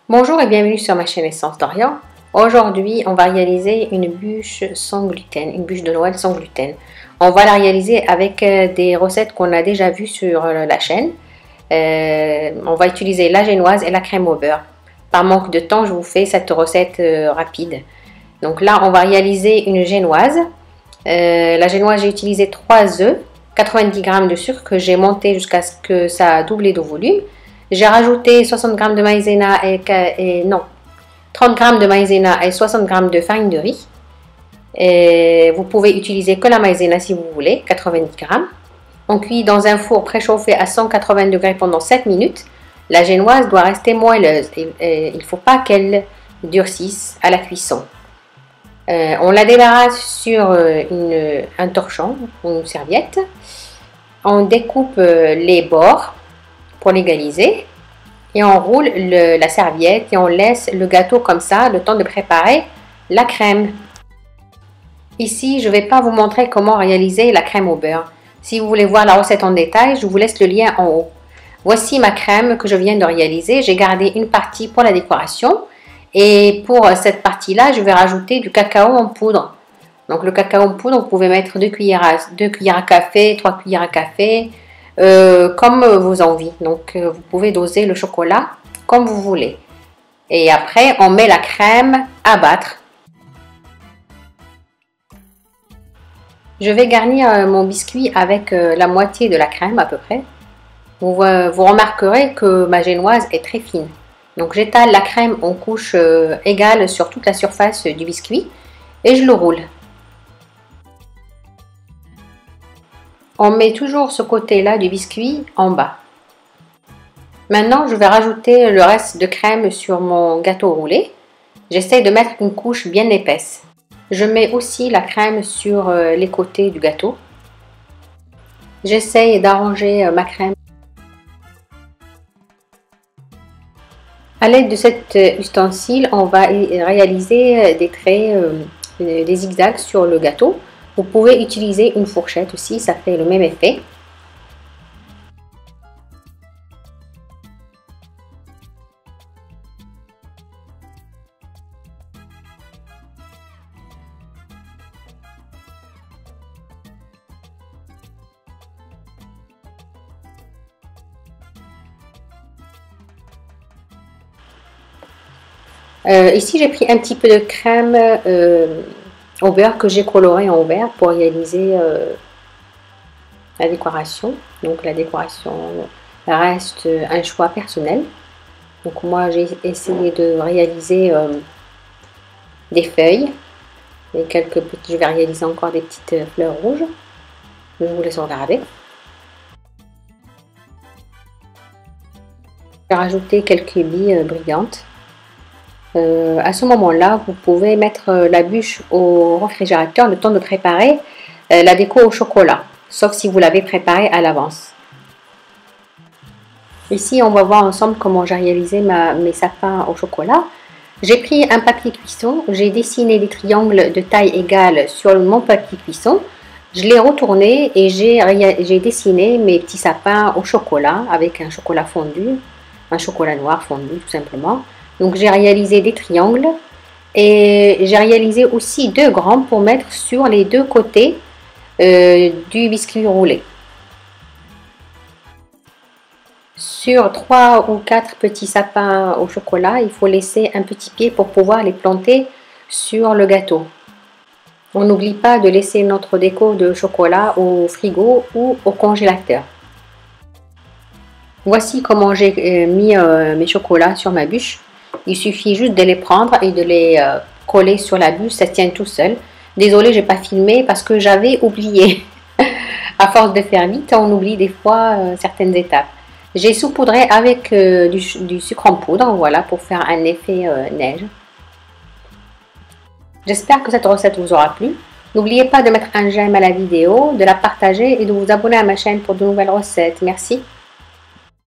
Bonjour et bienvenue sur ma chaîne Essence d'Orient. Aujourd'hui, on va réaliser une bûche sans gluten, une bûche de Noël sans gluten. On va la réaliser avec des recettes qu'on a déjà vues sur la chaîne. On va utiliser la génoise et la crème au beurre. Par manque de temps, je vous fais cette recette rapide. Donc là, on va réaliser une génoise. La génoise, j'ai utilisé 3 œufs, 90 g de sucre que j'ai monté jusqu'à ce que ça a doublé de volume. J'ai rajouté 60 g de maïzena 30 g de maïzena et 60 g de farine de riz. Et vous pouvez utiliser que la maïzena si vous voulez, 90 g. On cuit dans un four préchauffé à 180 degrés pendant 7 minutes. La génoise doit rester moelleuse. Il ne faut pas qu'elle durcisse à la cuisson. On la débarrasse sur un torchon ou une serviette. On découpe les bords pour l'égaliser et on roule la serviette et on laisse le gâteau comme ça le temps de préparer la crème. Ici, je ne vais pas vous montrer comment réaliser la crème au beurre. Si vous voulez voir la recette en détail, je vous laisse le lien en haut. Voici ma crème que je viens de réaliser. J'ai gardé une partie pour la décoration et pour cette partie-là, je vais rajouter du cacao en poudre. Donc le cacao en poudre, vous pouvez mettre 2 cuillères à café, 3 cuillères à café, comme vos envies. Donc vous pouvez doser le chocolat comme vous voulez. Et après, on met la crème à battre. Je vais garnir mon biscuit avec la moitié de la crème à peu près. Vous remarquerez que ma génoise est très fine. Donc j'étale la crème en couches égales sur toute la surface du biscuit et je le roule. On met toujours ce côté-là du biscuit en bas. Maintenant, je vais rajouter le reste de crème sur mon gâteau roulé. J'essaie de mettre une couche bien épaisse. Je mets aussi la crème sur les côtés du gâteau. J'essaie d'arranger ma crème. À l'aide de cet ustensile, on va réaliser des traits, des zigzags sur le gâteau. Vous pouvez utiliser une fourchette aussi, ça fait le même effet. Ici, j'ai pris un petit peu de crème au beurre que j'ai coloré en vert pour réaliser la décoration. Donc la décoration reste un choix personnel. Donc moi j'ai essayé de réaliser des feuilles et je vais réaliser encore des petites fleurs rouges. Je vous laisse regarder. Je vais rajouter quelques billes brillantes. À ce moment-là, vous pouvez mettre la bûche au réfrigérateur le temps de préparer la déco au chocolat, sauf si vous l'avez préparée à l'avance. Ici, on va voir ensemble comment j'ai réalisé mes sapins au chocolat. J'ai pris un papier cuisson, j'ai dessiné des triangles de taille égale sur mon papier cuisson. Je l'ai retourné et j'ai dessiné mes petits sapins au chocolat avec un chocolat fondu, un chocolat noir fondu tout simplement. Donc j'ai réalisé des triangles et j'ai réalisé aussi 2 grands pour mettre sur les 2 côtés du biscuit roulé. Sur 3 ou 4 petits sapins au chocolat, il faut laisser un petit pied pour pouvoir les planter sur le gâteau. On n'oublie pas de laisser notre déco de chocolat au frigo ou au congélateur. Voici comment j'ai mis mes chocolats sur ma bûche. Il suffit juste de les prendre et de les coller sur la bûche, ça tient tout seul. Désolée, j'ai pas filmé parce que j'avais oublié. À force de faire vite, on oublie des fois certaines étapes. J'ai saupoudré avec du sucre en poudre, voilà, pour faire un effet neige. J'espère que cette recette vous aura plu. N'oubliez pas de mettre un j'aime à la vidéo, de la partager et de vous abonner à ma chaîne pour de nouvelles recettes. Merci.